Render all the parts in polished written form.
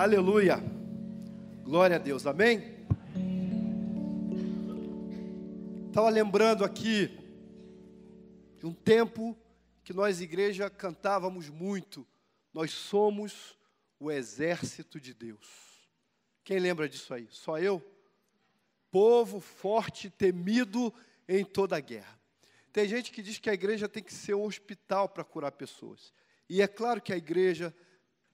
Aleluia. Glória a Deus. Amém? Estava lembrando aqui de um tempo que nós, igreja, cantávamos muito. Nós somos o exército de Deus. Quem lembra disso aí? Só eu? Povo forte, temido em toda a guerra. Tem gente que diz que a igreja tem que ser um hospital para curar pessoas. E é claro que a igreja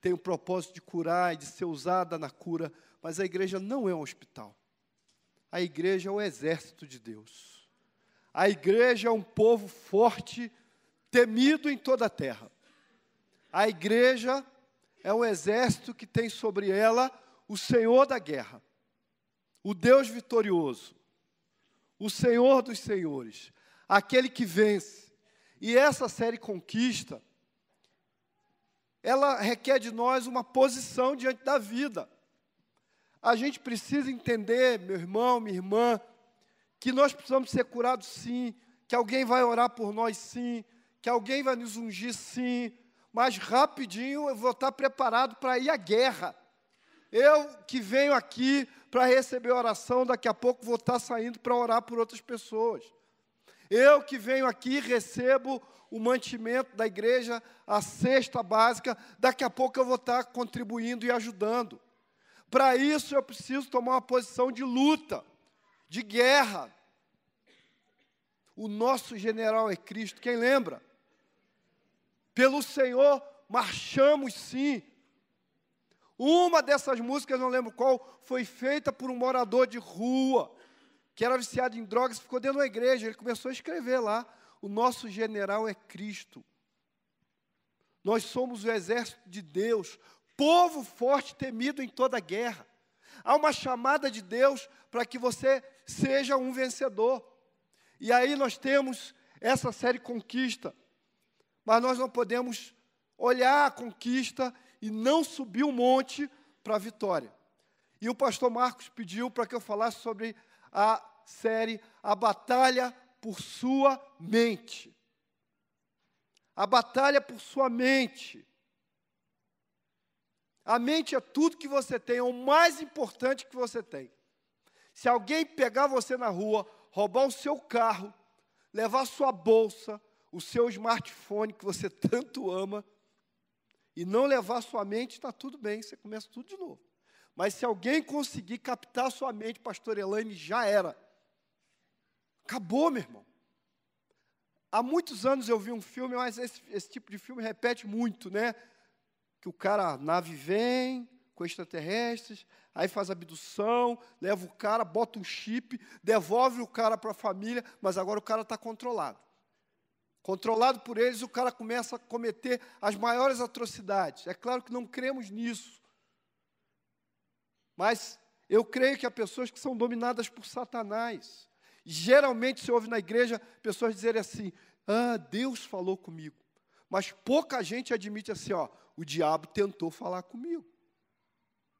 tem o propósito de curar e de ser usada na cura, mas a igreja não é um hospital. A igreja é o exército de Deus. A igreja é um povo forte, temido em toda a terra. A igreja é um exército que tem sobre ela o Senhor da guerra, o Deus vitorioso, o Senhor dos senhores, aquele que vence. E essa série Conquista, ela requer de nós uma posição diante da vida. A gente precisa entender, meu irmão, minha irmã, que nós precisamos ser curados sim, que alguém vai orar por nós sim, que alguém vai nos ungir sim, mas rapidinho eu vou estar preparado para ir à guerra. Eu que venho aqui para receber oração, daqui a pouco vou estar saindo para orar por outras pessoas. Eu que venho aqui recebo o mantimento da igreja, a cesta básica, daqui a pouco eu vou estar contribuindo e ajudando. Para isso eu preciso tomar uma posição de luta, de guerra. O nosso general é Cristo, quem lembra? Pelo Senhor marchamos sim. Uma dessas músicas, não lembro qual, foi feita por um morador de rua, que era viciado em drogas, ficou dentro da igreja. Ele começou a escrever lá: o nosso general é Cristo. Nós somos o exército de Deus, povo forte, temido em toda a guerra. Há uma chamada de Deus para que você seja um vencedor. E aí nós temos essa série Conquista, mas nós não podemos olhar a conquista e não subir o monte para a vitória. E o pastor Marcos pediu para que eu falasse sobre a série A Batalha por Sua Mente. A batalha por sua mente. A mente é tudo que você tem, é o mais importante que você tem. Se alguém pegar você na rua, roubar o seu carro, levar a sua bolsa, o seu smartphone que você tanto ama, e não levar a sua mente, está tudo bem, você começa tudo de novo. Mas se alguém conseguir captar a sua mente, pastor Elaine, já era. Acabou, meu irmão. Há muitos anos eu vi um filme, mas esse tipo de filme repete muito, né? Que o cara, a nave vem com extraterrestres, aí faz abdução, leva o cara, bota um chip, devolve o cara para a família, mas agora o cara está controlado. Controlado por eles, o cara começa a cometer as maiores atrocidades. É claro que não cremos nisso. Mas eu creio que há pessoas que são dominadas por Satanás. Geralmente se ouve na igreja pessoas dizerem assim: ah, Deus falou comigo. Mas pouca gente admite assim: ó, o diabo tentou falar comigo.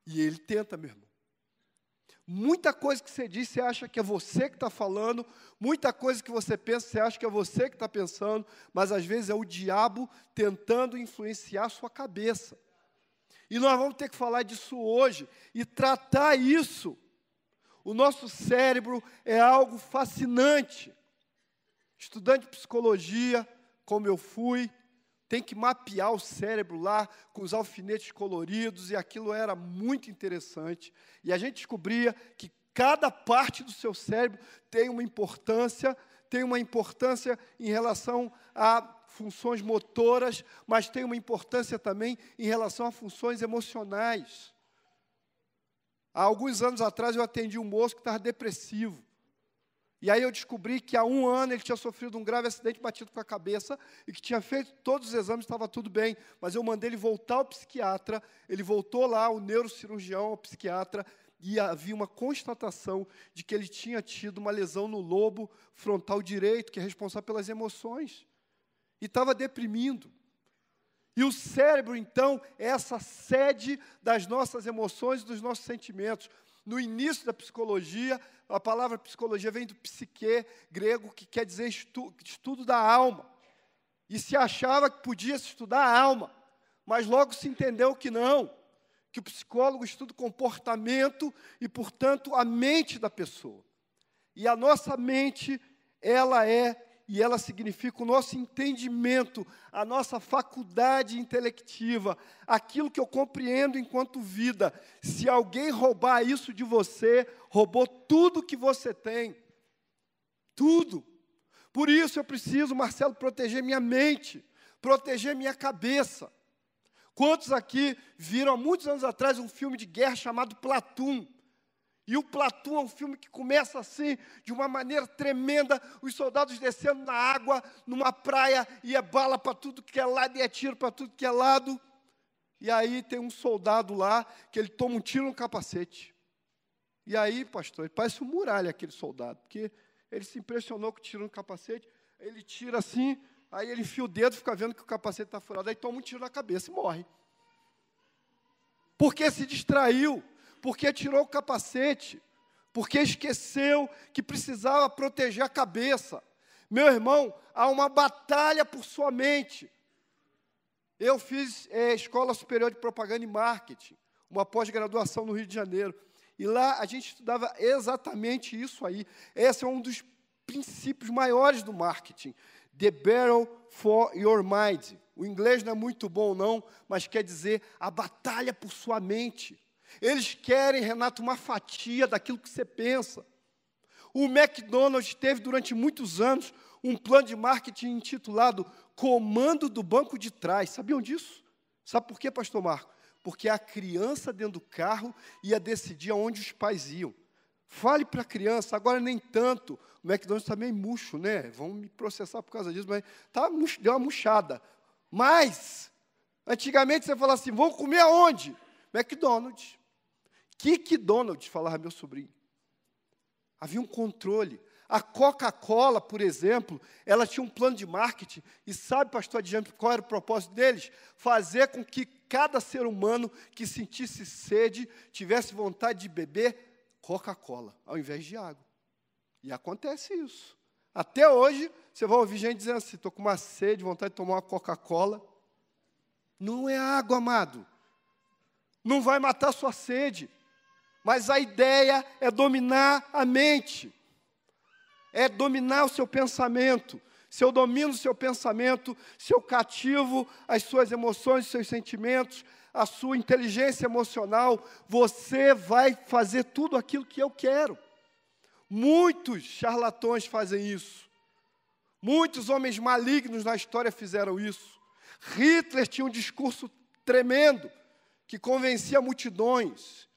E ele tenta, meu irmão. Muita coisa que você diz, você acha que é você que está falando. Muita coisa que você pensa, você acha que é você que está pensando. Mas às vezes é o diabo tentando influenciar a sua cabeça. E nós vamos ter que falar disso hoje e tratar isso. O nosso cérebro é algo fascinante. Estudante de psicologia, como eu fui, tem que mapear o cérebro lá com os alfinetes coloridos, e aquilo era muito interessante. E a gente descobria que cada parte do seu cérebro tem uma importância em relação a funções motoras, mas tem uma importância também em relação a funções emocionais. Há alguns anos atrás eu atendi um moço que estava depressivo. E aí eu descobri que há 1 ano ele tinha sofrido um grave acidente, batido com a cabeça, e que tinha feito todos os exames, estava tudo bem, mas eu mandei ele voltar ao psiquiatra. Ele voltou lá, o neurocirurgião, o psiquiatra, e havia uma constatação de que ele tinha tido uma lesão no lobo frontal direito, que é responsável pelas emoções, e estava deprimindo. E o cérebro, então, é essa sede das nossas emoções e dos nossos sentimentos. No início da psicologia, a palavra psicologia vem do psique, grego, que quer dizer estudo da alma. E se achava que podia se estudar a alma, mas logo se entendeu que não, que o psicólogo estuda o comportamento e, portanto, a mente da pessoa. E a nossa mente, ela significa o nosso entendimento, a nossa faculdade intelectiva, aquilo que eu compreendo enquanto vida. Se alguém roubar isso de você, roubou tudo que você tem. Tudo. Por isso eu preciso, Marcelo, proteger minha mente, proteger minha cabeça. Quantos aqui viram há muitos anos atrás um filme de guerra chamado Platoon? E o Platoon é um filme que começa assim, de uma maneira tremenda, os soldados descendo na água, numa praia, e é bala para tudo que é lado, e é tiro para tudo que é lado. E aí tem um soldado lá, que ele toma um tiro no capacete. E aí, pastor, ele parece um muralha, aquele soldado, porque ele se impressionou com o tiro no capacete, ele tira assim, aí ele enfia o dedo, fica vendo que o capacete está furado, aí toma um tiro na cabeça e morre. Porque se distraiu, porque tirou o capacete, porque esqueceu que precisava proteger a cabeça. Meu irmão, há uma batalha por sua mente. Eu fiz Escola Superior de Propaganda e Marketing, uma pós-graduação no Rio de Janeiro. E lá a gente estudava exatamente isso aí. Esse é um dos princípios maiores do marketing. The battle for your mind. O inglês não é muito bom, não, mas quer dizer a batalha por sua mente. Eles querem, Renato, uma fatia daquilo que você pensa. O McDonald's teve, durante muitos anos, um plano de marketing intitulado Comando do Banco de Trás. Sabiam disso? Sabe por quê, pastor Marco? Porque a criança dentro do carro ia decidir aonde os pais iam. Fale para a criança, agora nem tanto. O McDonald's está meio murcho, né? Vão me processar por causa disso, mas deu uma murchada. Mas, antigamente você falava assim, vão comer aonde? McDonald's. Donald's, falava meu sobrinho. Havia um controle. A Coca-Cola, por exemplo, ela tinha um plano de marketing. E sabe, pastor Adjamp, qual era o propósito deles? Fazer com que cada ser humano que sentisse sede, tivesse vontade de beber Coca-Cola, ao invés de água. E acontece isso. Até hoje, você vai ouvir gente dizendo assim, estou com uma sede, vontade de tomar uma Coca-Cola. Não é água, amado. Não vai matar a sua sede. Mas a ideia é dominar a mente. É dominar o seu pensamento. Se eu domino o seu pensamento, se eu cativo as suas emoções, os seus sentimentos, a sua inteligência emocional, você vai fazer tudo aquilo que eu quero. Muitos charlatões fazem isso. Muitos homens malignos na história fizeram isso. Hitler tinha um discurso tremendo, que convencia multidões.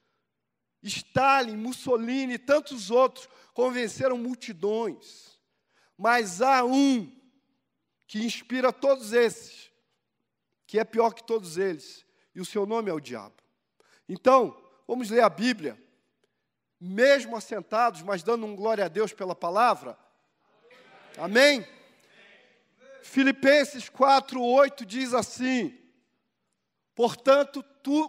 Stalin, Mussolini e tantos outros convenceram multidões. Mas há um que inspira todos esses, que é pior que todos eles, e o seu nome é o diabo. Então, vamos ler a Bíblia, mesmo assentados, mas dando um glória a Deus pela palavra. Amém? Filipenses 4:8 diz assim, portanto,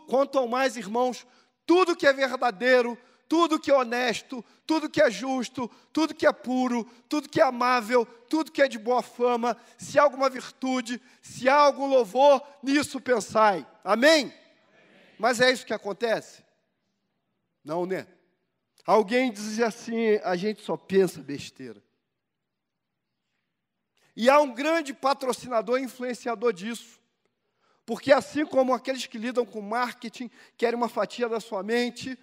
quanto ao mais, irmãos, tudo que é verdadeiro, tudo que é honesto, tudo que é justo, tudo que é puro, tudo que é amável, tudo que é de boa fama, se há alguma virtude, se há algum louvor, nisso pensai. Amém? Mas é isso que acontece? Não, né? Alguém diz assim, a gente só pensa besteira. E há um grande patrocinador e influenciador disso. Porque assim como aqueles que lidam com marketing querem uma fatia da sua mente,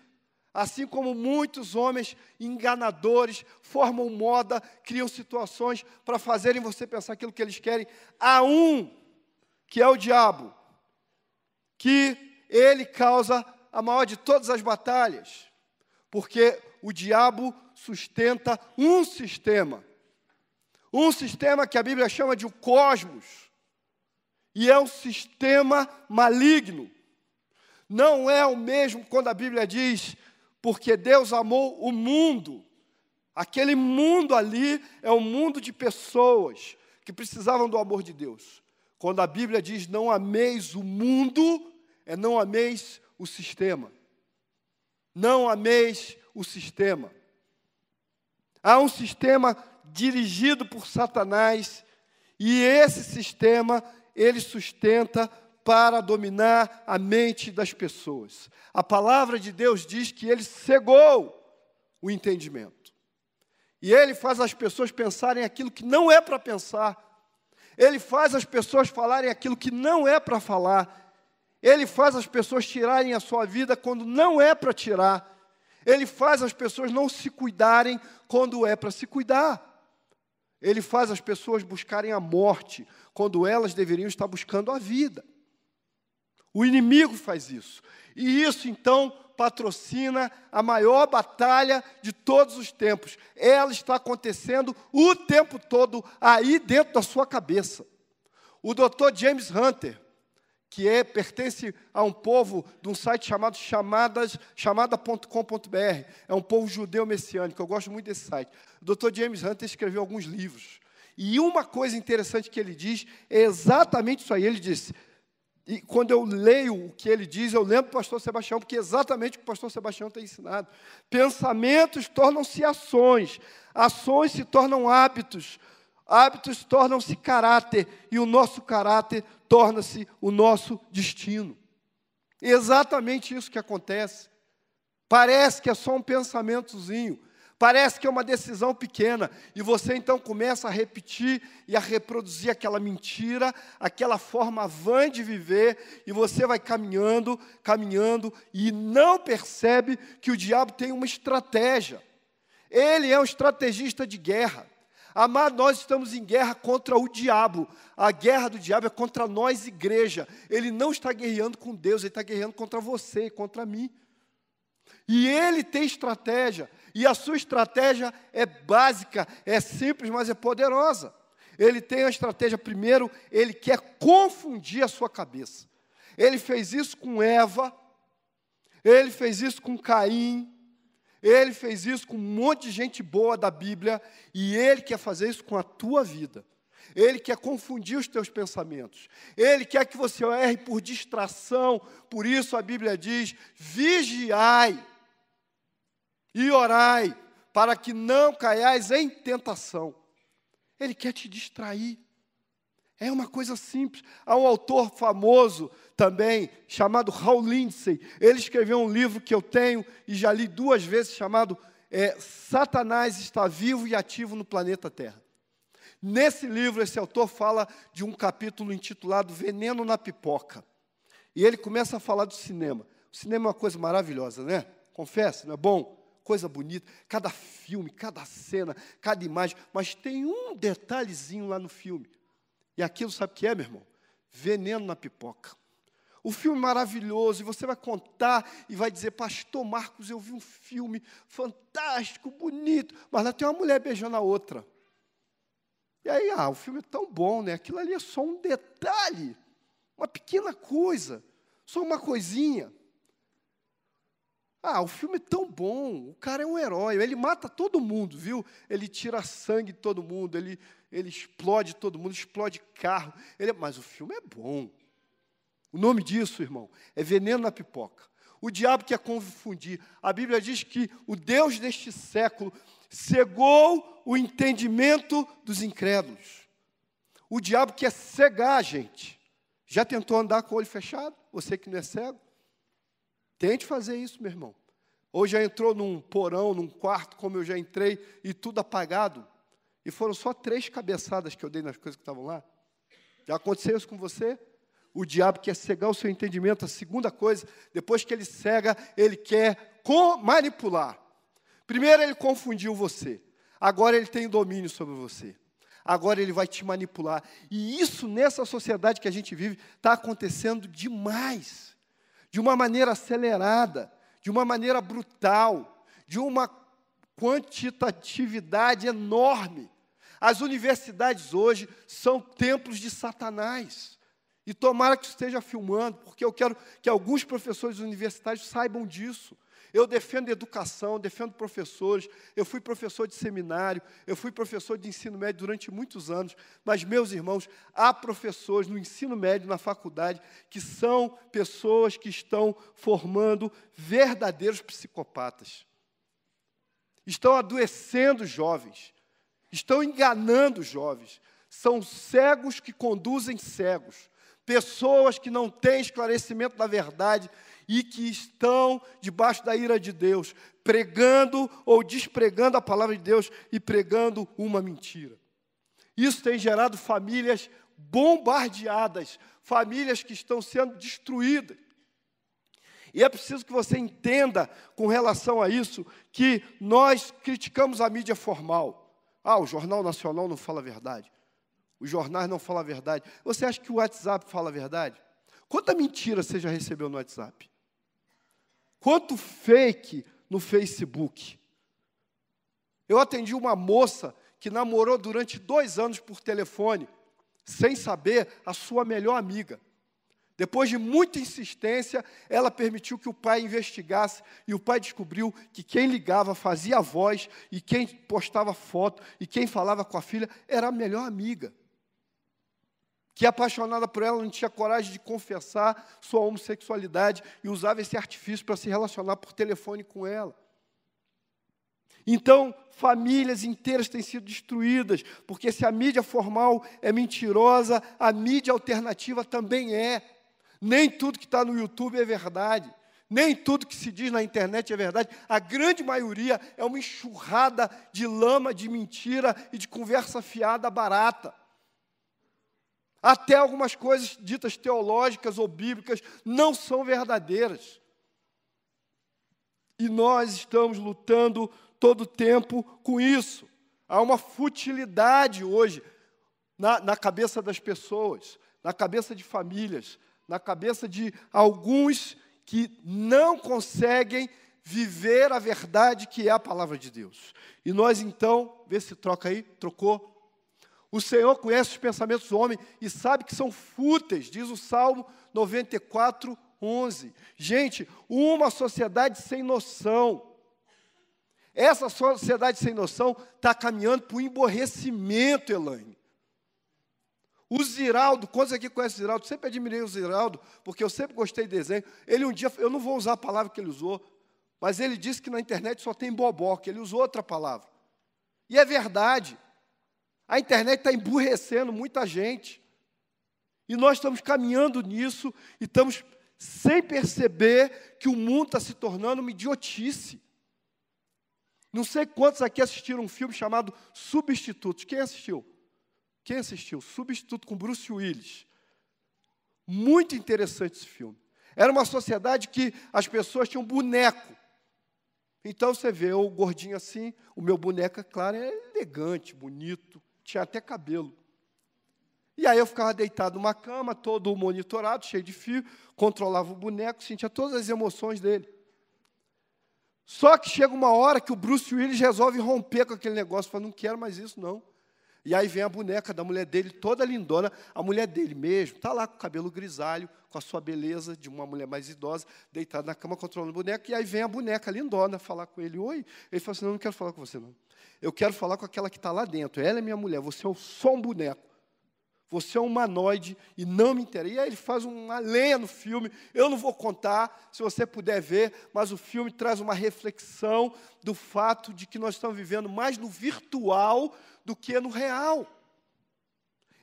assim como muitos homens enganadores formam moda, criam situações para fazerem você pensar aquilo que eles querem, há um, que é o diabo, que ele causa a maior de todas as batalhas, porque o diabo sustenta um sistema que a Bíblia chama de o cosmos, e é um sistema maligno. Não é o mesmo quando a Bíblia diz, porque Deus amou o mundo. Aquele mundo ali é um mundo de pessoas que precisavam do amor de Deus. Quando a Bíblia diz, não ameis o mundo, é não ameis o sistema. Não ameis o sistema. Há um sistema dirigido por Satanás, e esse sistema ele sustenta para dominar a mente das pessoas. A palavra de Deus diz que ele cegou o entendimento. E ele faz as pessoas pensarem aquilo que não é para pensar. Ele faz as pessoas falarem aquilo que não é para falar. Ele faz as pessoas tirarem a sua vida quando não é para tirar. Ele faz as pessoas não se cuidarem quando é para se cuidar. Ele faz as pessoas buscarem a morte quando elas deveriam estar buscando a vida. O inimigo faz isso. E isso, então, patrocina a maior batalha de todos os tempos. Ela está acontecendo o tempo todo aí dentro da sua cabeça. O Dr. James Hunter, que pertence a um povo de um site chamado chamada.com.br, é um povo judeu messiânico, eu gosto muito desse site. O Dr. James Hunter escreveu alguns livros. E uma coisa interessante que ele diz é exatamente isso aí. Ele disse, e quando eu leio o que ele diz, eu lembro do pastor Sebastião, porque é exatamente o que o pastor Sebastião tem ensinado. Pensamentos tornam-se ações, ações se tornam hábitos, hábitos tornam-se caráter, e o nosso caráter torna-se o nosso destino. É exatamente isso que acontece. Parece que é só um pensamentozinho, parece que é uma decisão pequena, e você então começa a repetir e a reproduzir aquela mentira, aquela forma vã de viver, e você vai caminhando, caminhando, e não percebe que o diabo tem uma estratégia. Ele é um estrategista de guerra. Amado, nós estamos em guerra contra o diabo. A guerra do diabo é contra nós, igreja. Ele não está guerreando com Deus, ele está guerreando contra você e contra mim. E ele tem estratégia. E a sua estratégia é básica, é simples, mas é poderosa. Ele tem a estratégia, primeiro, ele quer confundir a sua cabeça. Ele fez isso com Eva, ele fez isso com Caim, ele fez isso com um monte de gente boa da Bíblia, e ele quer fazer isso com a tua vida. Ele quer confundir os teus pensamentos. Ele quer que você erre por distração. Por isso a Bíblia diz, vigiai e orai, para que não caiais em tentação. Ele quer te distrair. É uma coisa simples. Há um autor famoso também, chamado Hal Lindsey. Ele escreveu um livro que eu tenho e já li 2 vezes, chamado Satanás está vivo e ativo no planeta Terra. Nesse livro, esse autor fala de um capítulo intitulado Veneno na Pipoca. E ele começa a falar do cinema. O cinema é uma coisa maravilhosa, né? Confesso, não é bom? Coisa bonita, cada filme, cada cena, cada imagem, mas tem um detalhezinho lá no filme. E aquilo, sabe o que é, meu irmão? Veneno na pipoca. O filme maravilhoso, e você vai contar e vai dizer, pastor Marcos, eu vi um filme fantástico, bonito, mas lá tem uma mulher beijando a outra. E aí, o filme é tão bom, né? Aquilo ali é só um detalhe, uma pequena coisa, só uma coisinha. O filme é tão bom, o cara é um herói, ele mata todo mundo, viu? Ele tira sangue de todo mundo, ele explode todo mundo, explode carro, mas o filme é bom. O nome disso, irmão, é veneno na pipoca. O diabo quer confundir. A Bíblia diz que o Deus deste século cegou o entendimento dos incrédulos. O diabo quer cegar a gente. Já tentou andar com o olho fechado? Você que não é cego? Tente fazer isso, meu irmão. Ou já entrou num porão, num quarto, como eu já entrei, e tudo apagado. E foram só 3 cabeçadas que eu dei nas coisas que estavam lá. Já aconteceu isso com você? O diabo quer cegar o seu entendimento. A segunda coisa, depois que ele cega, ele quer manipular. Primeiro ele confundiu você. Agora ele tem domínio sobre você. Agora ele vai te manipular. E isso, nessa sociedade que a gente vive, está acontecendo demais. De uma maneira acelerada, de uma maneira brutal, de uma quantitatividade enorme. As universidades hoje são templos de Satanás. E tomara que esteja filmando, porque eu quero que alguns professores universitários saibam disso. Eu defendo educação, defendo professores, eu fui professor de seminário, eu fui professor de ensino médio durante muitos anos, mas, meus irmãos, há professores no ensino médio, na faculdade, que são pessoas que estão formando verdadeiros psicopatas. Estão adoecendo os jovens, estão enganando os jovens, são cegos que conduzem cegos. Pessoas que não têm esclarecimento da verdade e que estão debaixo da ira de Deus, pregando ou despregando a palavra de Deus e pregando uma mentira. Isso tem gerado famílias bombardeadas, famílias que estão sendo destruídas. E é preciso que você entenda, com relação a isso, que nós criticamos a mídia formal. O Jornal Nacional não fala a verdade. Os jornais não falam a verdade. Você acha que o WhatsApp fala a verdade? Quanta mentira você já recebeu no WhatsApp? Quanto fake no Facebook? Eu atendi uma moça que namorou durante 2 anos por telefone, sem saber, a sua melhor amiga. Depois de muita insistência, ela permitiu que o pai investigasse, e o pai descobriu que quem ligava fazia a voz, e quem postava foto, e quem falava com a filha, era a melhor amiga. Que, apaixonada por ela, não tinha coragem de confessar sua homossexualidade, e usava esse artifício para se relacionar por telefone com ela. Então, famílias inteiras têm sido destruídas, porque se a mídia formal é mentirosa, a mídia alternativa também é. Nem tudo que está no YouTube é verdade. Nem tudo que se diz na internet é verdade. A grande maioria é uma enxurrada de lama, de mentira e de conversa fiada barata. Até algumas coisas ditas teológicas ou bíblicas não são verdadeiras. E nós estamos lutando todo o tempo com isso. Há uma futilidade hoje na cabeça das pessoas, na cabeça de famílias, na cabeça de alguns que não conseguem viver a verdade que é a palavra de Deus. E nós, então, vê se troca aí, trocou. O Senhor conhece os pensamentos do homem e sabe que são fúteis, diz o Salmo 94, 11. Gente, uma sociedade sem noção. Essa sociedade sem noção está caminhando para o emborrecimento, Elaine. O Ziraldo, quantos aqui conhecem o Ziraldo? Sempre admirei o Ziraldo, porque eu sempre gostei de desenho. Ele um dia, eu não vou usar a palavra que ele usou, mas ele disse que na internet só tem boboca, ele usou outra palavra. E é verdade. A internet está emburrecendo muita gente. E nós estamos caminhando nisso e estamos sem perceber que o mundo está se tornando uma idiotice. Não sei quantos aqui assistiram um filme chamado Substitutos. Quem assistiu? Quem assistiu? Substituto com Bruce Willis. Muito interessante esse filme. Era uma sociedade que as pessoas tinham boneco. Então você vê o gordinho assim, o meu boneco, é claro, é elegante, bonito, tinha até cabelo. E aí eu ficava deitado numa cama, todo monitorado, cheio de fio, controlava o boneco, sentia todas as emoções dele. Só que chega uma hora que o Bruce Willis resolve romper com aquele negócio, fala, não quero mais isso, não. E aí vem a boneca da mulher dele, toda lindona, a mulher dele mesmo, está lá com o cabelo grisalho, com a sua beleza de uma mulher mais idosa, deitada na cama, controlando o boneco, e aí vem a boneca lindona falar com ele, oi. Ele fala assim, não quero falar com você, não. Eu quero falar com aquela que está lá dentro, ela é minha mulher, você é só um boneco. Você é um humanoide e não me interessa. E aí ele faz uma lenha no filme, eu não vou contar, se você puder ver, mas o filme traz uma reflexão do fato de que nós estamos vivendo mais no virtual do que no real.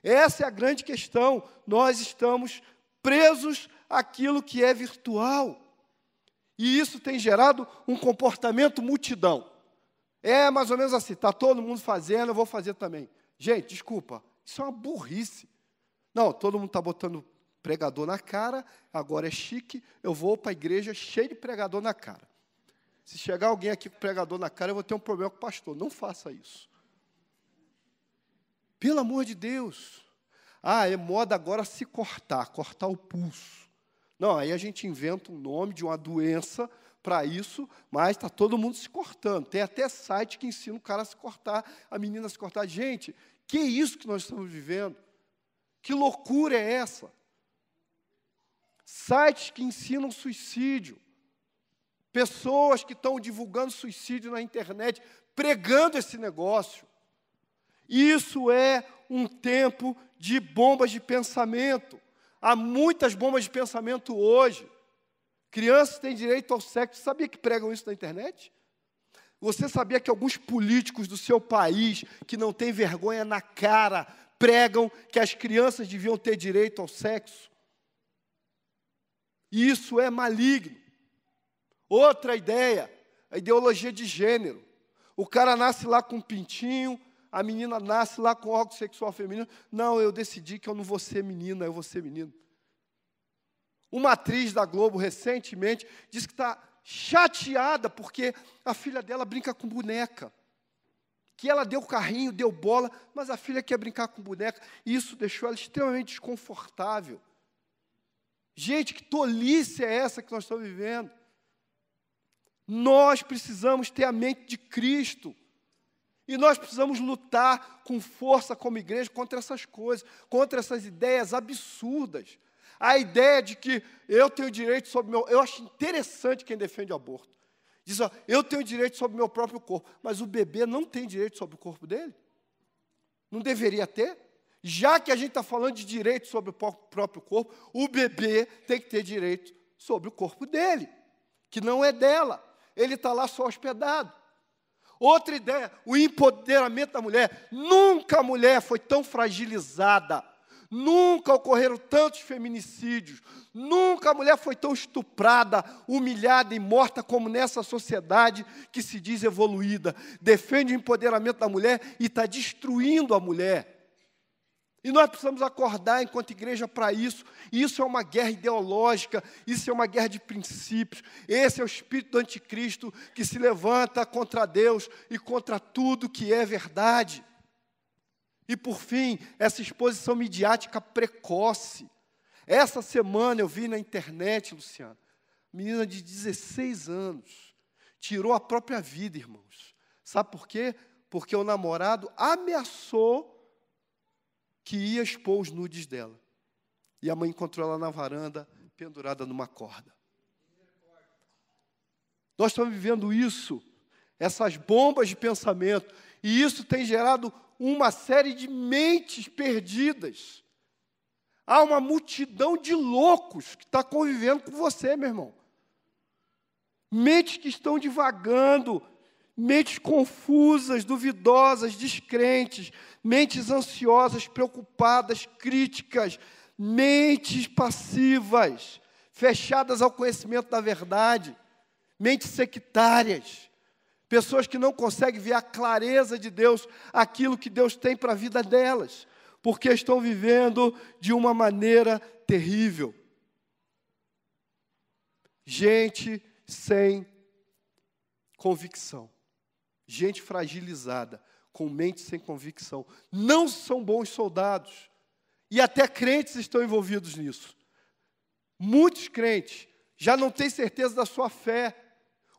Essa é a grande questão. Nós estamos presos àquilo que é virtual. E isso tem gerado um comportamento multidão. É mais ou menos assim, está todo mundo fazendo, eu vou fazer também. Gente, desculpa, isso é uma burrice. Não, todo mundo está botando pregador na cara, agora é chique, eu vou para a igreja cheio de pregador na cara. Se chegar alguém aqui com pregador na cara, eu vou ter um problema com o pastor. Não faça isso. Pelo amor de Deus. É moda agora se cortar o pulso. Não, aí a gente inventa um nome de uma doença para isso, mas está todo mundo se cortando. Tem até site que ensina o cara a se cortar, a menina a se cortar. Gente, que é isso que nós estamos vivendo? Que loucura é essa? Sites que ensinam suicídio. Pessoas que estão divulgando suicídio na internet, pregando esse negócio. Isso é um tempo de bombas de pensamento. Há muitas bombas de pensamento hoje. Crianças têm direito ao sexo. Sabia que pregam isso na internet? Você sabia que alguns políticos do seu país, que não têm vergonha na cara, pregam que as crianças deviam ter direito ao sexo. E isso é maligno. Outra ideia, a ideologia de gênero. O cara nasce lá com um pintinho, a menina nasce lá com órgão sexual feminino. Não, eu decidi que eu não vou ser menina, eu vou ser menino. Uma atriz da Globo, recentemente, disse que está chateada porque a filha dela brinca com boneca. Que ela deu carrinho, deu bola, mas a filha quer brincar com boneca. E isso deixou ela extremamente desconfortável. Gente, que tolice é essa que nós estamos vivendo? Nós precisamos ter a mente de Cristo. E nós precisamos lutar com força como igreja contra essas coisas, contra essas ideias absurdas. A ideia de que eu tenho direito sobre o meu... Eu acho interessante quem defende o aborto. Diz, ó, eu tenho direito sobre o meu próprio corpo, mas o bebê não tem direito sobre o corpo dele? Não deveria ter? Já que a gente está falando de direito sobre o próprio corpo, o bebê tem que ter direito sobre o corpo dele, que não é dela. Ele está lá só hospedado. Outra ideia, o empoderamento da mulher. Nunca a mulher foi tão fragilizada. Nunca ocorreram tantos feminicídios. Nunca a mulher foi tão estuprada, humilhada e morta como nessa sociedade que se diz evoluída. Defende o empoderamento da mulher e está destruindo a mulher. E nós precisamos acordar enquanto igreja para isso. Isso é uma guerra ideológica, isso é uma guerra de princípios. Esse é o espírito do anticristo que se levanta contra Deus e contra tudo que é verdade. E por fim, essa exposição midiática precoce. Essa semana eu vi na internet, Luciano, menina de 16 anos, tirou a própria vida, irmãos. Sabe por quê? Porque o namorado ameaçou que ia expor os nudes dela. E a mãe encontrou ela na varanda, pendurada numa corda. Nós estamos vivendo isso, essas bombas de pensamento, e isso tem gerado uma série de mentes perdidas. Há uma multidão de loucos que está convivendo com você, meu irmão. Mentes que estão divagando, mentes confusas, duvidosas, descrentes, mentes ansiosas, preocupadas, críticas, mentes passivas, fechadas ao conhecimento da verdade, mentes sectárias, pessoas que não conseguem ver a clareza de Deus, aquilo que Deus tem para a vida delas, porque estão vivendo de uma maneira terrível. Gente sem convicção. Gente fragilizada, com mente sem convicção. Não são bons soldados. E até crentes estão envolvidos nisso. Muitos crentes já não têm certeza da sua fé.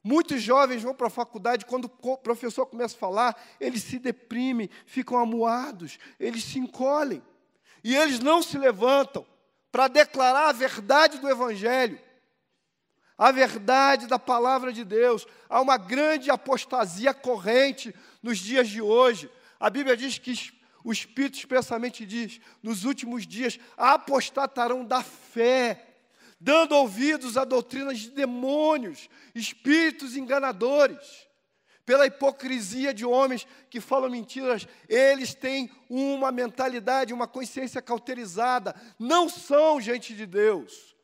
Muitos jovens vão para a faculdade, quando o professor começa a falar, eles se deprimem, ficam amuados, eles se encolhem. E eles não se levantam para declarar a verdade do Evangelho, a verdade da palavra de Deus. Há uma grande apostasia corrente nos dias de hoje. A Bíblia diz que o Espírito expressamente diz, nos últimos dias, apostatarão da fé, dando ouvidos a doutrinas de demônios, espíritos enganadores. Pela hipocrisia de homens que falam mentiras, eles têm uma mentalidade, uma consciência cauterizada, não são gente de Deus.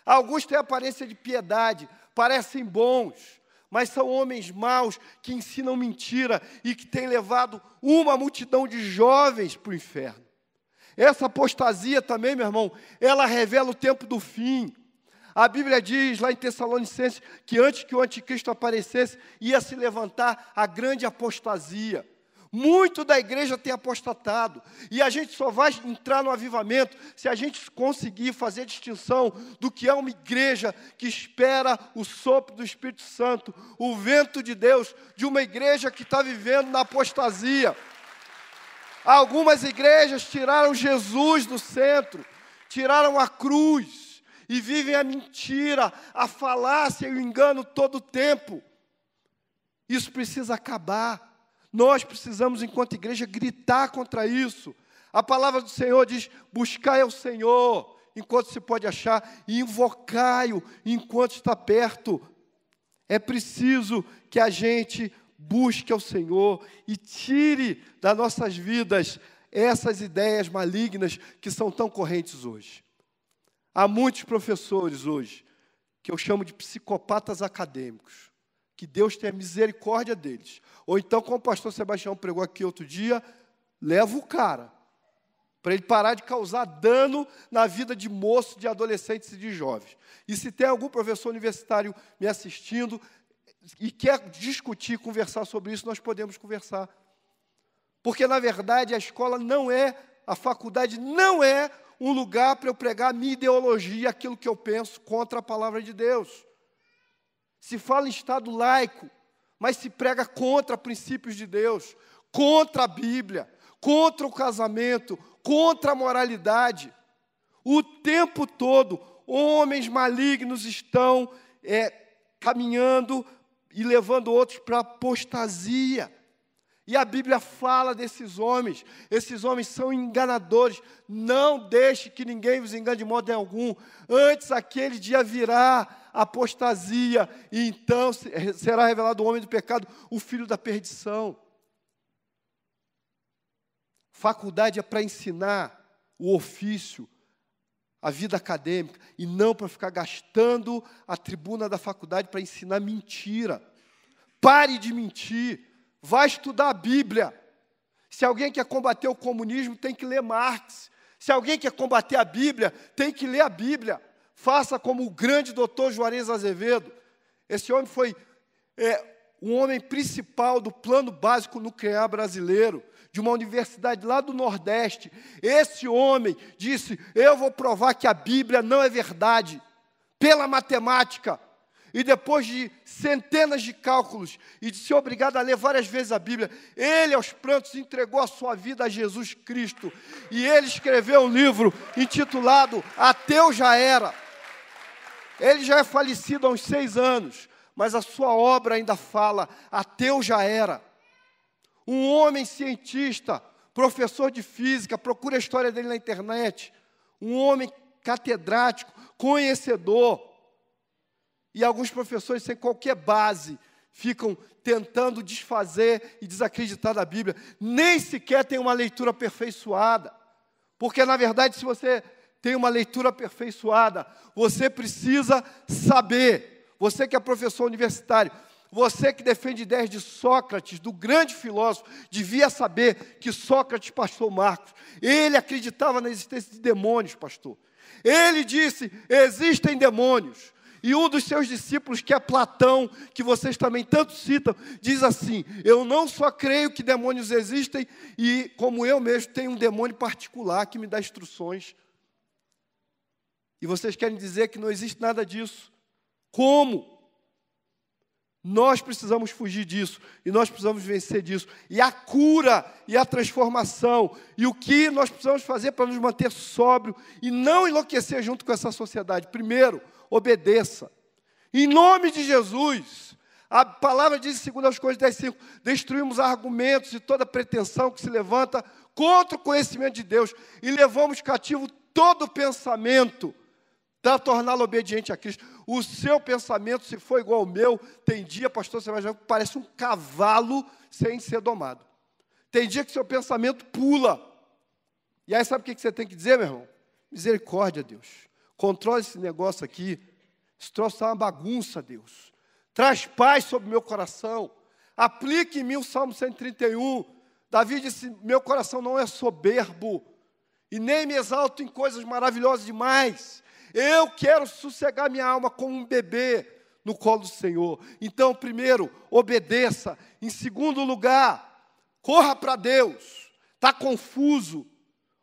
Alguns têm aparência de piedade, parecem bons, mas são homens maus que ensinam mentira e que têm levado uma multidão de jovens para o inferno. Essa apostasia também, meu irmão, ela revela o tempo do fim. A Bíblia diz lá em Tessalonicenses que antes que o anticristo aparecesse, ia se levantar a grande apostasia. Muito da igreja tem apostatado. E a gente só vai entrar no avivamento se a gente conseguir fazer distinção do que é uma igreja que espera o sopro do Espírito Santo, o vento de Deus, de uma igreja que está vivendo na apostasia. Algumas igrejas tiraram Jesus do centro, tiraram a cruz e vivem a mentira, a falácia e o engano todo o tempo. Isso precisa acabar. Nós precisamos, enquanto igreja, gritar contra isso. A palavra do Senhor diz, buscai ao Senhor enquanto se pode achar, e invocai-o enquanto está perto. É preciso que a gente busque ao Senhor e tire das nossas vidas essas ideias malignas que são tão correntes hoje. Há muitos professores hoje, que eu chamo de psicopatas acadêmicos, que Deus tenha misericórdia deles. Ou então, como o pastor Sebastião pregou aqui outro dia, leva o cara, para ele parar de causar dano na vida de moços, de adolescentes e de jovens. E se tem algum professor universitário me assistindo e quer discutir, conversar sobre isso, nós podemos conversar. Porque, na verdade, a escola não é, a faculdade não é um lugar para eu pregar a minha ideologia, aquilo que eu penso contra a palavra de Deus. Se fala em Estado laico, mas se prega contra princípios de Deus, contra a Bíblia, contra o casamento, contra a moralidade. O tempo todo, homens malignos estão caminhando e levando outros para a apostasia. E a Bíblia fala desses homens. Esses homens são enganadores. Não deixe que ninguém vos engane de modo algum. Antes aquele dia virá apostasia, e então será revelado o homem do pecado, o filho da perdição. Faculdade é para ensinar o ofício, a vida acadêmica, e não para ficar gastando a tribuna da faculdade para ensinar mentira. Pare de mentir. Vai estudar a Bíblia. Se alguém quer combater o comunismo, tem que ler Marx. Se alguém quer combater a Bíblia, tem que ler a Bíblia. Faça como o grande doutor Juarez Azevedo. Esse homem foi um homem principal do plano básico nuclear brasileiro, de uma universidade lá do Nordeste. Esse homem disse, eu vou provar que a Bíblia não é verdade, pela matemática. E depois de centenas de cálculos e de ser obrigado a ler várias vezes a Bíblia, ele, aos prantos, entregou a sua vida a Jesus Cristo. E ele escreveu um livro intitulado Ateu Já Era. Ele já é falecido há uns 6 anos, mas a sua obra ainda fala, Ateu Já Era. Um homem cientista, professor de física, procura a história dele na internet. Um homem catedrático, conhecedor. E alguns professores, sem qualquer base, ficam tentando desfazer e desacreditar da Bíblia. Nem sequer tem uma leitura aperfeiçoada. Porque, na verdade, se você tem uma leitura aperfeiçoada, você precisa saber. Você que é professor universitário, você que defende ideias de Sócrates, do grande filósofo, devia saber que Sócrates, pastor Marcos, ele acreditava na existência de demônios, pastor. Ele disse, existem demônios. E um dos seus discípulos, que é Platão, que vocês também tanto citam, diz assim, eu não só creio que demônios existem, e como eu mesmo tenho um demônio particular que me dá instruções. E vocês querem dizer que não existe nada disso. Como? Nós precisamos fugir disso, e nós precisamos vencer disso. E a cura e a transformação, e o que nós precisamos fazer para nos manter sóbrio e não enlouquecer junto com essa sociedade. Primeiro, obedeça. Em nome de Jesus, a palavra diz em 2 Coríntios 10:5, destruímos argumentos e toda pretensão que se levanta contra o conhecimento de Deus e levamos cativo todo pensamento para torná-lo obediente a Cristo. O seu pensamento, se for igual ao meu, tem dia, pastor, você vai ver que parece um cavalo sem ser domado. Tem dia que seu pensamento pula. E aí sabe o que você tem que dizer, meu irmão? Misericórdia, Deus. Controle esse negócio aqui. Esse troço está uma bagunça, Deus. Traz paz sobre o meu coração. Aplique em mim o Salmo 131. Davi disse, meu coração não é soberbo. E nem me exalto em coisas maravilhosas demais. Eu quero sossegar minha alma como um bebê no colo do Senhor. Então, primeiro, obedeça. Em segundo lugar, corra para Deus. Está confuso.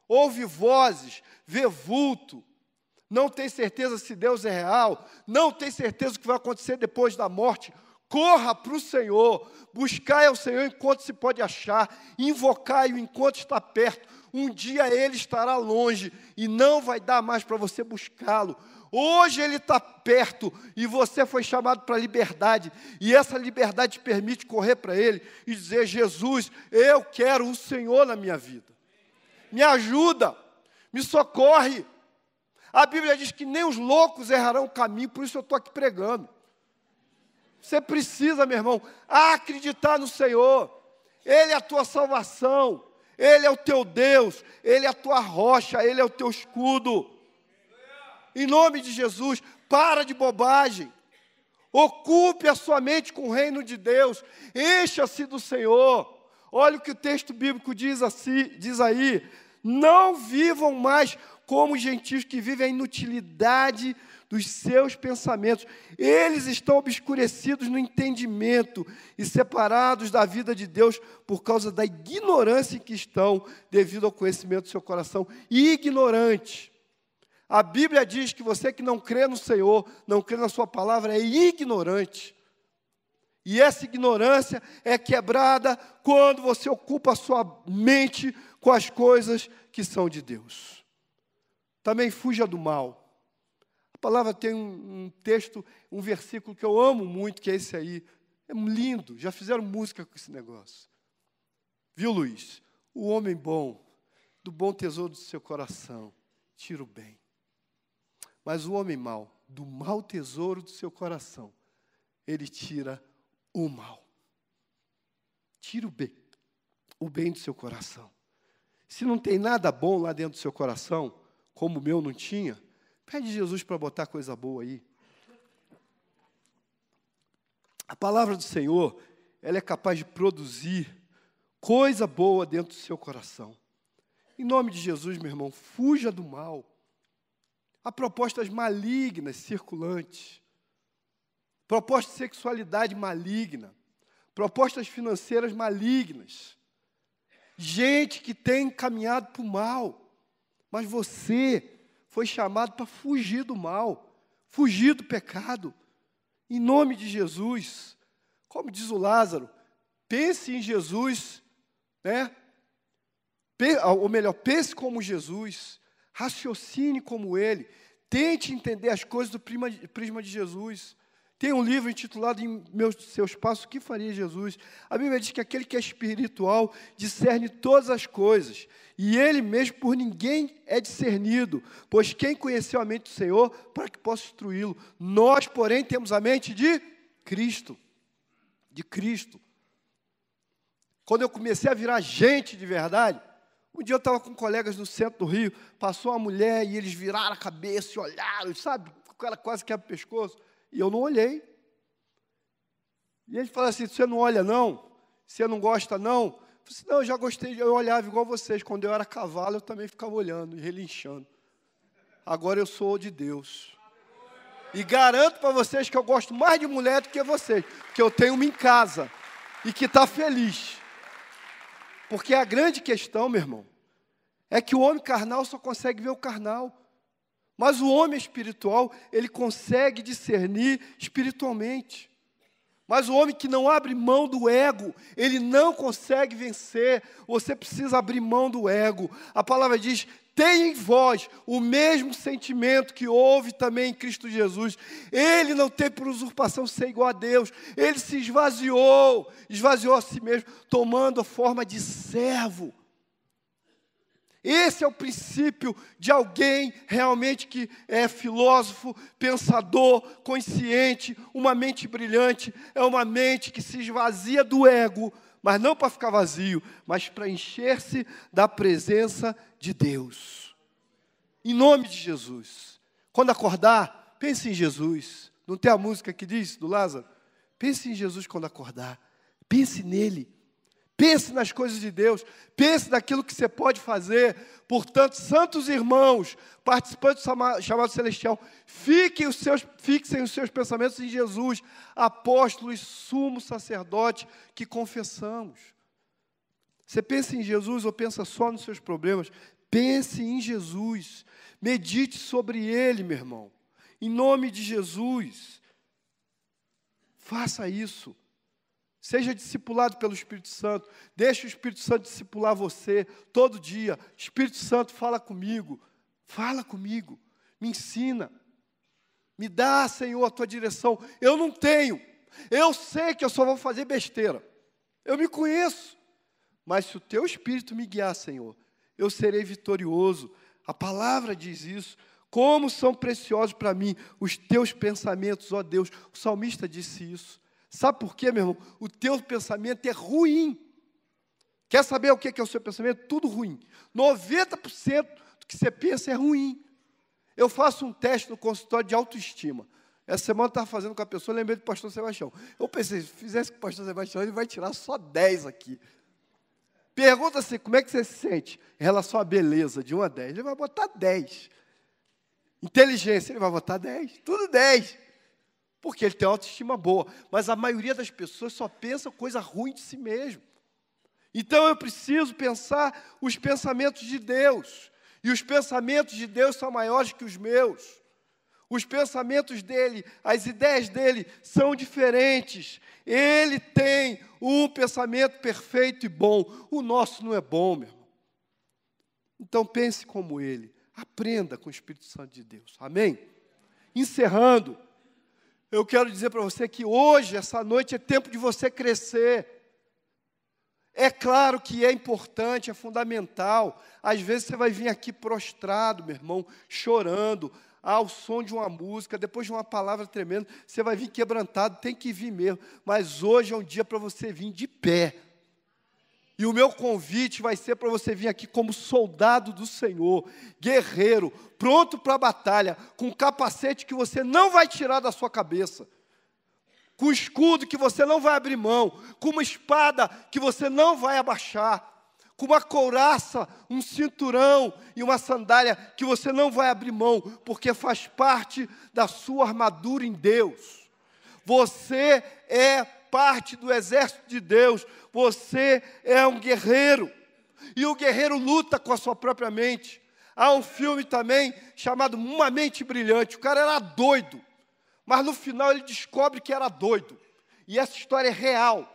Ouve vozes, vê vulto. Não tem certeza se Deus é real. Não tem certeza do que vai acontecer depois da morte. Corra para o Senhor. Buscai ao Senhor enquanto se pode achar. Invocai-o enquanto está perto. Um dia Ele estará longe e não vai dar mais para você buscá-lo. Hoje Ele está perto e você foi chamado para a liberdade. E essa liberdade te permite correr para Ele e dizer, Jesus, eu quero o Senhor na minha vida. Me ajuda, me socorre. A Bíblia diz que nem os loucos errarão o caminho, por isso eu estou aqui pregando. Você precisa, meu irmão, acreditar no Senhor. Ele é a tua salvação. Ele é o teu Deus, Ele é a tua rocha, Ele é o teu escudo. Em nome de Jesus, para de bobagem. Ocupe a sua mente com o reino de Deus. Encha-se do Senhor. Olha o que o texto bíblico diz aí. Não vivam mais como os gentios que vivem a inutilidade dos seus pensamentos. Eles estão obscurecidos no entendimento e separados da vida de Deus por causa da ignorância em que estão, devido ao conhecimento do seu coração ignorante. A Bíblia diz que você que não crê no Senhor, não crê na sua palavra, é ignorante. E essa ignorância é quebrada quando você ocupa a sua mente com as coisas que são de Deus. Também fuja do mal. A palavra tem um texto, um versículo que eu amo muito, que é esse aí. É lindo, já fizeram música com esse negócio. Viu, Luiz? O homem bom, do bom tesouro do seu coração, tira o bem. Mas o homem mau, do mau tesouro do seu coração, ele tira o mal. Tira o bem do seu coração. Se não tem nada bom lá dentro do seu coração, como o meu não tinha, pede Jesus para botar coisa boa aí. A palavra do Senhor, ela é capaz de produzir coisa boa dentro do seu coração. Em nome de Jesus, meu irmão, fuja do mal. Há propostas malignas circulantes, propostas de sexualidade maligna, propostas financeiras malignas, gente que tem caminhado para o mal, mas você foi chamado para fugir do mal, fugir do pecado, em nome de Jesus. Como diz o Lázaro, pense em Jesus, né? Ou melhor, pense como Jesus, raciocine como Ele, tente entender as coisas do prisma de Jesus. Tem um livro intitulado Em Seus Passos, O que faria Jesus? A Bíblia diz que aquele que é espiritual discerne todas as coisas, e ele mesmo por ninguém é discernido, pois quem conheceu a mente do Senhor para que possa instruí-lo? Nós, porém, temos a mente de Cristo. De Cristo. Quando eu comecei a virar gente de verdade, um dia eu estava com colegas no centro do Rio, passou uma mulher e eles viraram a cabeça e olharam, sabe, o cara quase quebra o pescoço. E eu não olhei. E ele falou assim, você não olha não? Você não gosta não? Eu falei assim, não, eu já gostei, eu olhava igual vocês. Quando eu era cavalo, eu também ficava olhando e relinchando. Agora eu sou de Deus. E garanto para vocês que eu gosto mais de mulher do que vocês. Porque eu tenho uma em casa e que está feliz. Porque a grande questão, meu irmão, é que o homem carnal só consegue ver o carnal. Mas o homem espiritual, ele consegue discernir espiritualmente. Mas o homem que não abre mão do ego, ele não consegue vencer. Você precisa abrir mão do ego. A palavra diz, tenha em vós o mesmo sentimento que houve também em Cristo Jesus. Ele não tem por usurpação ser igual a Deus. Ele se esvaziou a si mesmo, tomando a forma de servo. Esse é o princípio de alguém realmente que é filósofo, pensador, consciente, uma mente brilhante. É uma mente que se esvazia do ego, mas não para ficar vazio, mas para encher-se da presença de Deus. Em nome de Jesus. Quando acordar, pense em Jesus. Não tem a música que diz, do Lázaro? Pense em Jesus quando acordar. Pense nele. Pense nas coisas de Deus, pense naquilo que você pode fazer. Portanto, santos irmãos, participantes do chamado celestial, fixem os seus pensamentos em Jesus, apóstolo e sumo sacerdote que confessamos. Você pensa em Jesus ou pensa só nos seus problemas? Pense em Jesus, medite sobre Ele, meu irmão. Em nome de Jesus, faça isso. Seja discipulado pelo Espírito Santo. Deixe o Espírito Santo discipular você todo dia. Espírito Santo, fala comigo. Fala comigo. Me ensina. Me dá, Senhor, a tua direção. Eu não tenho. Eu sei que eu só vou fazer besteira. Eu me conheço. Mas se o teu Espírito me guiar, Senhor, eu serei vitorioso. A palavra diz isso. Como são preciosos para mim os teus pensamentos, ó Deus. O salmista disse isso. Sabe por quê, meu irmão? O teu pensamento é ruim. Quer saber o que é o seu pensamento? Tudo ruim. 90% do que você pensa é ruim. Eu faço um teste no consultório de autoestima. Essa semana eu estava fazendo com a pessoa, lembrei do pastor Sebastião. Eu pensei, se fizesse com o pastor Sebastião, ele vai tirar só 10 aqui. Pergunta assim, como é que você se sente em relação à beleza, de 1 a 10? Ele vai botar 10. Inteligência, ele vai botar 10. Tudo 10. Porque ele tem uma autoestima boa. Mas a maioria das pessoas só pensa coisa ruim de si mesmo. Então eu preciso pensar os pensamentos de Deus. E os pensamentos de Deus são maiores que os meus. Os pensamentos dele, as ideias dele são diferentes. Ele tem um pensamento perfeito e bom. O nosso não é bom, meu irmão. Então pense como ele. Aprenda com o Espírito Santo de Deus. Amém? Encerrando, eu quero dizer para você que hoje, essa noite, é tempo de você crescer. É claro que é importante, é fundamental. Às vezes você vai vir aqui prostrado, meu irmão, chorando, ao som de uma música, depois de uma palavra tremenda, você vai vir quebrantado, tem que vir mesmo. Mas hoje é um dia para você vir de pé. E o meu convite vai ser para você vir aqui como soldado do Senhor, guerreiro, pronto para a batalha, com um capacete que você não vai tirar da sua cabeça, com um escudo que você não vai abrir mão, com uma espada que você não vai abaixar, com uma couraça, um cinturão e uma sandália que você não vai abrir mão, porque faz parte da sua armadura em Deus. Você é parte do exército de Deus, você é um guerreiro, e o guerreiro luta com a sua própria mente. Há um filme também chamado Uma Mente Brilhante. O cara era doido, mas no final ele descobre que era doido, e essa história é real.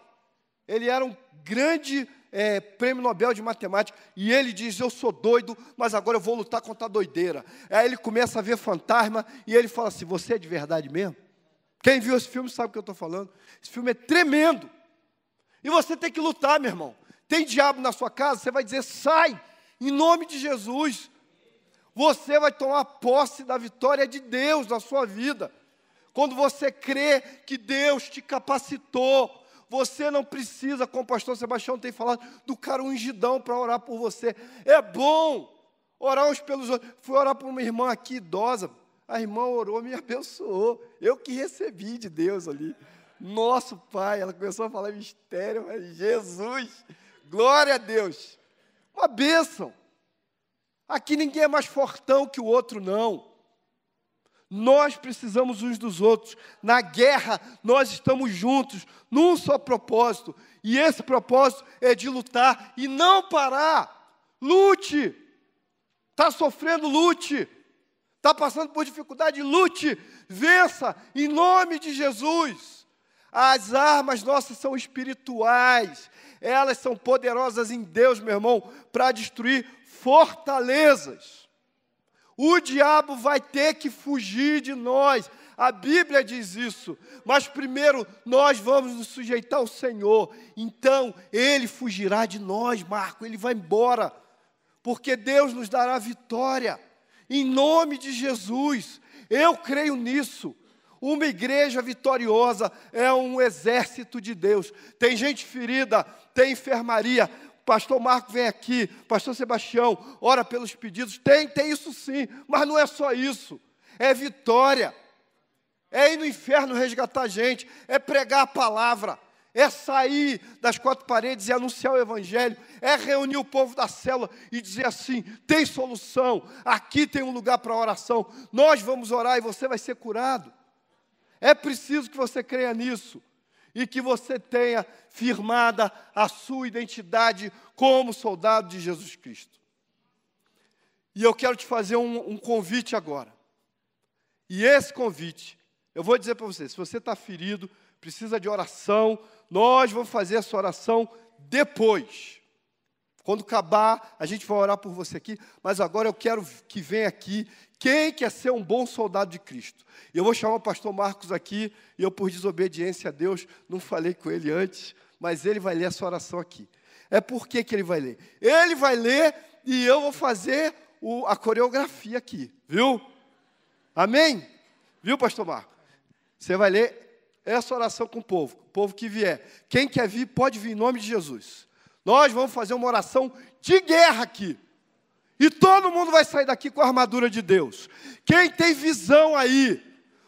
Ele era um grande prêmio Nobel de matemática, e ele diz, eu sou doido, mas agora eu vou lutar contra a doideira. Aí ele começa a ver fantasma, e ele fala assim, você é de verdade mesmo? Quem viu esse filme sabe o que eu estou falando. Esse filme é tremendo. E você tem que lutar, meu irmão. Tem diabo na sua casa, você vai dizer, sai, em nome de Jesus. Você vai tomar posse da vitória de Deus na sua vida. Quando você crê que Deus te capacitou, você não precisa, como o pastor Sebastião tem falado, do cara ungidão para orar por você. É bom orar uns pelos outros. Fui orar por uma irmã aqui, idosa. A irmã orou, me abençoou. Eu que recebi de Deus ali. Nosso Pai, ela começou a falar mistério, mas Jesus, glória a Deus. Uma bênção. Aqui ninguém é mais fortão que o outro, não. Nós precisamos uns dos outros. Na guerra, nós estamos juntos, num só propósito. E esse propósito é de lutar e não parar. Lute. Está sofrendo, lute. Está passando por dificuldade, lute. Vença, em nome de Jesus. As armas nossas são espirituais. Elas são poderosas em Deus, meu irmão, para destruir fortalezas. O diabo vai ter que fugir de nós. A Bíblia diz isso. Mas primeiro nós vamos nos sujeitar ao Senhor. Então Ele fugirá de nós, Marco. Ele vai embora. Porque Deus nos dará vitória. Em nome de Jesus. Eu creio nisso. Uma igreja vitoriosa é um exército de Deus. Tem gente ferida, tem enfermaria. Pastor Marco vem aqui, pastor Sebastião, ora pelos pedidos. Tem isso sim, mas não é só isso. É vitória. É ir no inferno resgatar a gente. É pregar a palavra. É sair das quatro paredes e anunciar o evangelho. É reunir o povo da célula e dizer assim, tem solução. Aqui tem um lugar para oração. Nós vamos orar e você vai ser curado. É preciso que você creia nisso. E que você tenha firmada a sua identidade como soldado de Jesus Cristo. E eu quero te fazer um convite agora. E esse convite, eu vou dizer para você, se você está ferido, precisa de oração, nós vamos fazer essa oração depois. Quando acabar, a gente vai orar por você aqui, mas agora eu quero que venha aqui quem quer ser um bom soldado de Cristo. E eu vou chamar o pastor Marcos aqui, e eu, por desobediência a Deus, não falei com ele antes, mas ele vai ler essa oração aqui. É por que ele vai ler? Ele vai ler e eu vou fazer a coreografia aqui, viu? Amém? Viu, pastor Marcos? Você vai ler essa oração com o povo que vier. Quem quer vir, pode vir em nome de Jesus. Nós vamos fazer uma oração de guerra aqui. E todo mundo vai sair daqui com a armadura de Deus. Quem tem visão aí,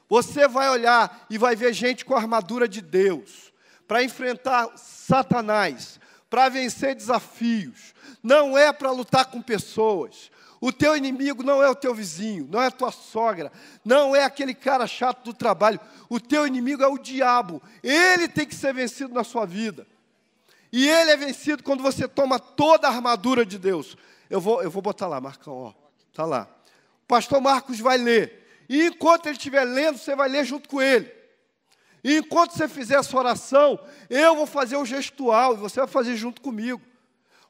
você vai olhar e vai ver gente com a armadura de Deus, para enfrentar Satanás, para vencer desafios. Não é para lutar com pessoas. O teu inimigo não é o teu vizinho, não é a tua sogra, não é aquele cara chato do trabalho. O teu inimigo é o diabo. Ele tem que ser vencido na sua vida. E ele é vencido quando você toma toda a armadura de Deus. Eu vou botar lá, Marcão, ó. Tá lá. O pastor Marcos vai ler. E enquanto ele estiver lendo, você vai ler junto com ele. E enquanto você fizer essa oração, eu vou fazer o gestual e você vai fazer junto comigo.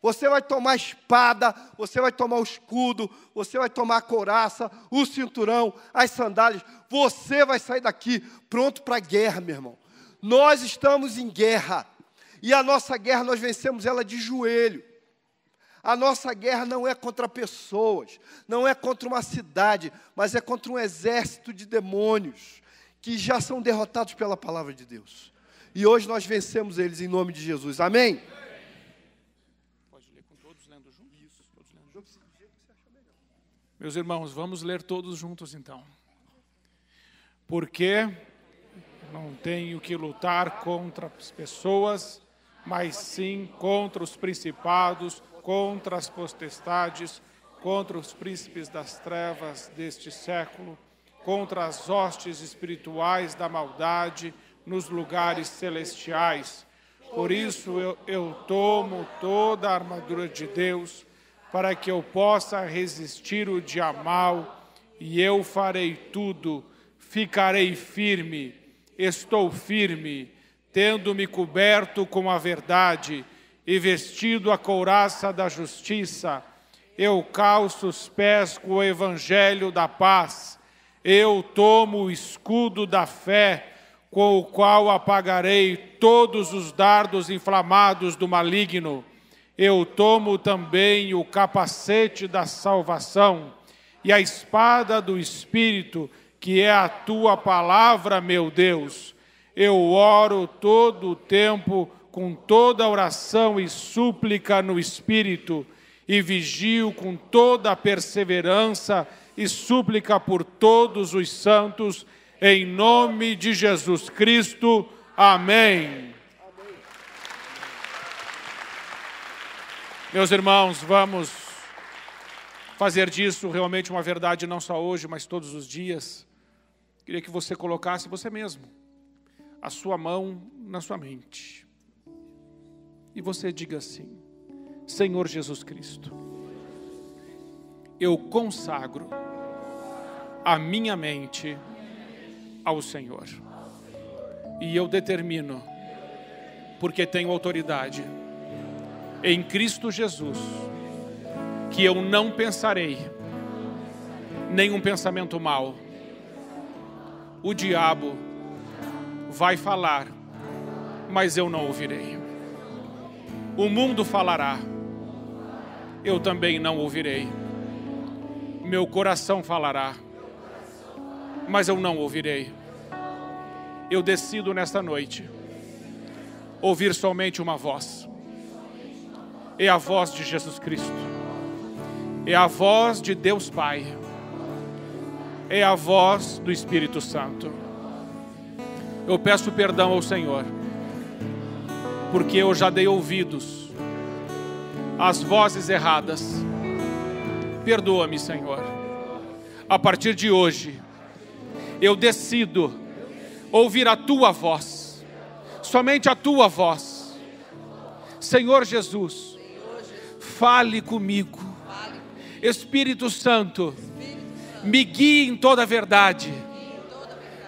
Você vai tomar a espada, você vai tomar o escudo, você vai tomar a couraça, o cinturão, as sandálias. Você vai sair daqui pronto para a guerra, meu irmão. Nós estamos em guerra. E a nossa guerra, nós vencemos ela de joelho. A nossa guerra não é contra pessoas, não é contra uma cidade, mas é contra um exército de demônios que já são derrotados pela palavra de Deus. E hoje nós vencemos eles em nome de Jesus. Amém? Pode ler com todos lendo juntos? Isso, todos lendo juntos. Meus irmãos, vamos ler todos juntos então. Porque não tenho que lutar contra as pessoas, mas sim contra os principados, contra as potestades, contra os príncipes das trevas deste século, contra as hostes espirituais da maldade nos lugares celestiais. Por isso eu tomo toda a armadura de Deus, para que eu possa resistir o dia mau, e eu farei tudo, ficarei firme, estou firme, tendo-me coberto com a verdade, e vestido a couraça da justiça, eu calço os pés com o evangelho da paz, eu tomo o escudo da fé, com o qual apagarei todos os dardos inflamados do maligno. Eu tomo também o capacete da salvação e a espada do Espírito, que é a tua palavra, meu Deus. Eu oro todo o tempo com toda oração e súplica no Espírito, e vigio com toda a perseverança e súplica por todos os santos, em nome de Jesus Cristo. Amém. Meus irmãos, vamos fazer disso realmente uma verdade, não só hoje, mas todos os dias. Queria que você colocasse você mesmo a sua mão na sua mente. E você diga assim: Senhor Jesus Cristo, eu consagro a minha mente ao Senhor. E eu determino, porque tenho autoridade em Cristo Jesus, que eu não pensarei nenhum pensamento mau. O diabo vai falar, mas eu não ouvirei. O mundo falará, eu também não ouvirei. Meu coração falará, mas eu não ouvirei. Eu decido nesta noite ouvir somente uma voz. É a voz de Jesus Cristo. É a voz de Deus Pai. É a voz do Espírito Santo. Eu peço perdão ao Senhor, porque eu já dei ouvidos às vozes erradas. Perdoa-me, Senhor. A partir de hoje, eu decido ouvir a Tua voz, somente a Tua voz. Senhor Jesus, fale comigo. Espírito Santo, me guie em toda a verdade.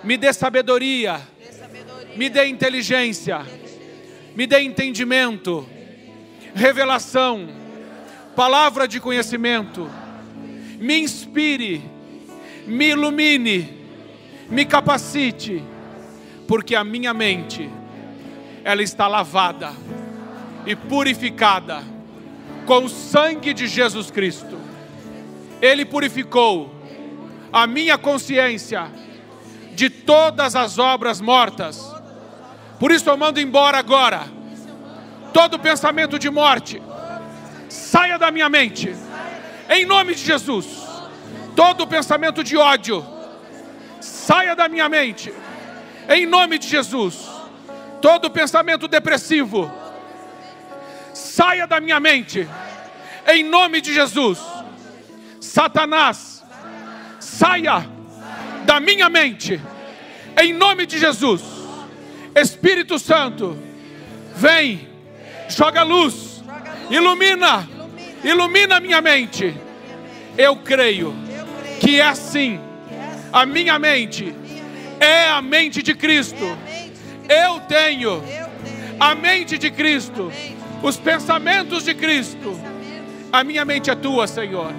Me dê sabedoria, me dê inteligência, me dê entendimento, revelação, palavra de conhecimento. Me inspire, me ilumine, me capacite, porque a minha mente, ela está lavada e purificada com o sangue de Jesus Cristo. Ele purificou a minha consciência de todas as obras mortas. Por isso eu mando embora agora Todo pensamento de morte saia da minha mente, em nome de Jesus. Todo pensamento de ódio saia da minha mente, em nome de Jesus. Todo pensamento depressivo saia da minha mente, em nome de Jesus. Satanás, saia da minha mente, em nome de Jesus. Espírito Santo, vem, joga luz, ilumina a minha mente. Eu creio que é assim. A minha mente é a mente de Cristo. Eu tenho a mente de Cristo, os pensamentos de Cristo. A minha mente é tua, Senhor.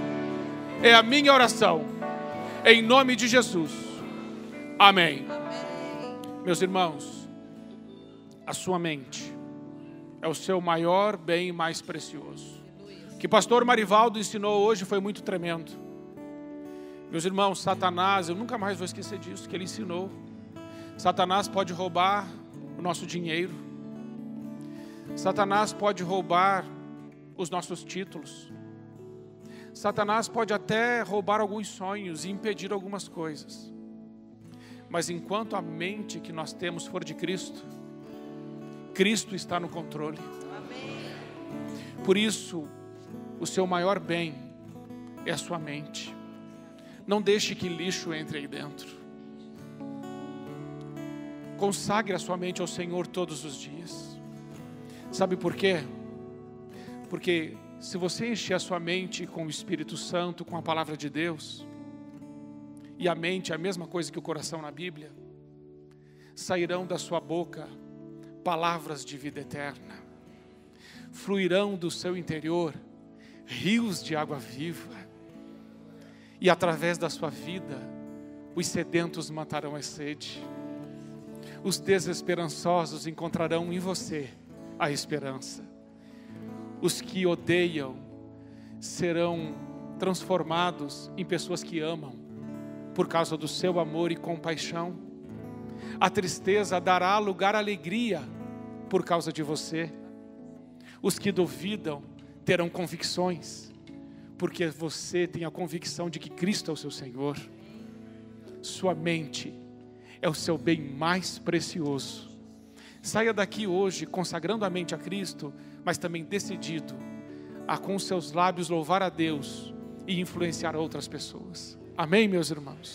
É a minha oração, em nome de Jesus. Amém. Meus irmãos, a sua mente é o seu maior bem e mais precioso. O que o pastor Marivaldo ensinou hoje foi muito tremendo. Meus irmãos, Satanás, eu nunca mais vou esquecer disso que ele ensinou. Satanás pode roubar o nosso dinheiro. Satanás pode roubar os nossos títulos. Satanás pode até roubar alguns sonhos e impedir algumas coisas. Mas enquanto a mente que nós temos for de Cristo, Cristo está no controle. Por isso, o seu maior bem é a sua mente. Não deixe que lixo entre aí dentro. Consagre a sua mente ao Senhor todos os dias. Sabe por quê? Porque se você encher a sua mente com o Espírito Santo, com a palavra de Deus, e a mente é a mesma coisa que o coração na Bíblia, sairão da sua boca palavras de vida eterna, fluirão do seu interior rios de água viva, e através da sua vida, os sedentos matarão a sede, os desesperançosos encontrarão em você a esperança, os que odeiam serão transformados em pessoas que amam, por causa do seu amor e compaixão. A tristeza dará lugar à alegria, por causa de você. Os que duvidam terão convicções, porque você tem a convicção de que Cristo é o seu Senhor. Sua mente é o seu bem mais precioso. Saia daqui hoje consagrando a mente a Cristo, mas também decidido a com seus lábios louvar a Deus e influenciar outras pessoas. Amém, meus irmãos?